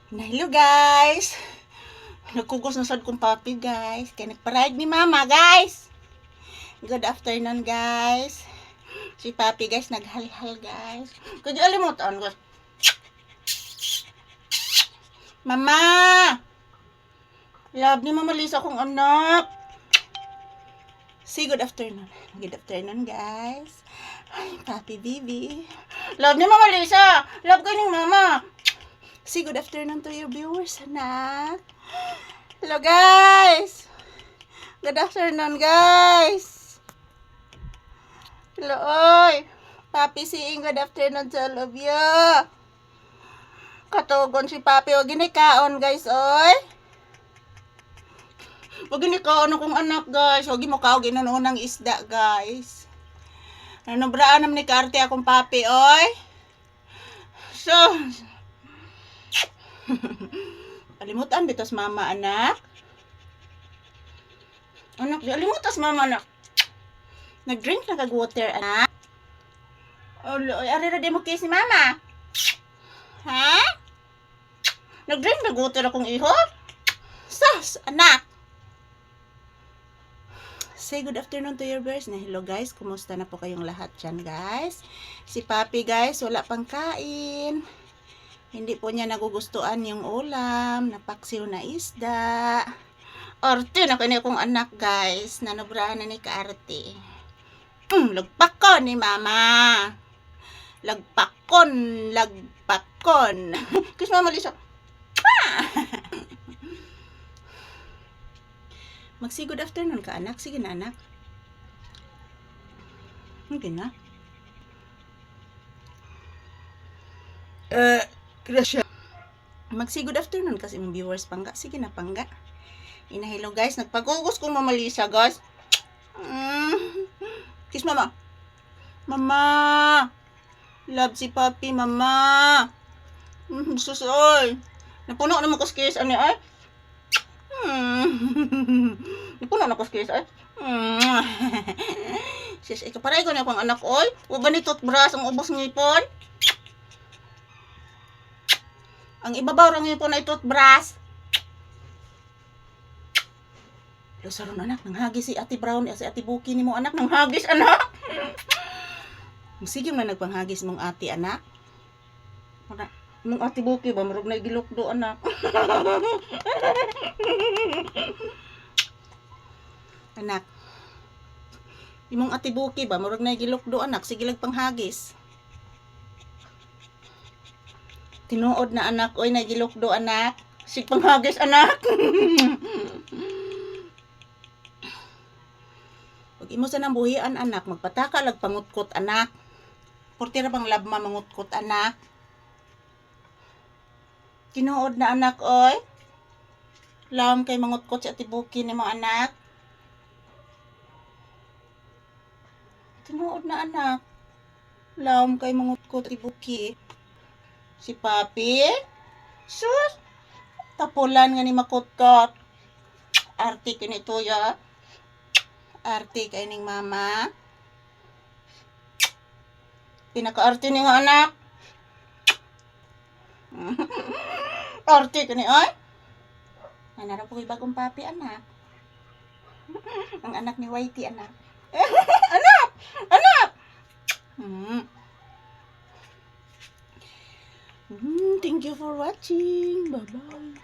Na hello guys. Nagkugos na sad kong papi guys. Kaya nagparayag ni mama guys. Good afternoon guys. Si papi guys naghalhal guys. Kaya alimutan guys. Mama! Love ni Mama Lisa kong anak. Say good afternoon. Good afternoon guys. Ay, papi baby. Love ni Mama Lisa. Love ko ni mama. Say good afternoon to your viewers, anak. Hello, guys. Good afternoon, guys. Hello, oy. Papi saying good afternoon to all of you. Katugon si Papi. Huwag ginikaon, guys, oy. Huwag ginikaon akong anak, guys. Huwag mo kao ginanunang isda, guys. Nanubraan naman ni Karte akong Papi, oy. So, alimutan bitos mama anak. Anak, di alimutas mama anak. Nag-drink na kag water anak. Oh, ari ra di mo kiss ni mama. Ha? Nag-drink na water akong iho? Sas, anak. Say good afternoon to your viewers. Na hello guys, kumusta na po kayong lahat dyan guys? Si Papi guys, wala pang kain. Hindi po niya nagugustuhan yung ulam, napaksiw na isda. Arte na kanya kong anak guys, nanubrahan na ni Kaarte. Lagpakon ni mama. Lagpakon. Kiss mama Lisa. Mag-say good afternoon ka anak, sige na anak. Hindi na. Gracias. Mag-say good afternoon kasi mga viewers pangga. Sige na pangga. Hello guys. Nagpagugos kong Mama Lisa guys. Kiss mama. Mama. Love si Papi mama. Susoy. Napuno na mo kiss ani ay. Napuno na kiss ay. Sis, ikaparay ko na akong anak oy. Wa ba ni toothbrush ang ubos ngipon? Ang ibabaw lang yun po na toothbrush. Saron anak, nanghagis si Ate Brown, si Ate Buki ni mo anak, nanghagis anak. Sige man nagpanghagis mong ate anak. Mong Ate Buki ba, marog na igilukdo anak. Anak. Imong Ate Buki ba, marog na igilukdo anak, sige lang panghagis. Tinuod na anak, oy nagilukdo anak. Sig panghagis anak. Pag imo sa nang buhian anak, magpataka lag pangutkot anak. Porti ra bang labma mangutkot anak. Tinuod na anak oy. Lawom kay mangutkot si Ate Buki ni mga anak. Tinuod na anak. Lawom kay mangutkot Ate Buki. Si Papi, sus, tapulan nga ni makutkot. Arte kini tuya. Arte kay ning mama. Pinaka-arte ni nga anak. Arte kini ay. Nanara po bagong Papi anak. Ang anak ni Whitey anak. Anak! Anak! Thank you for watching. Bye-bye.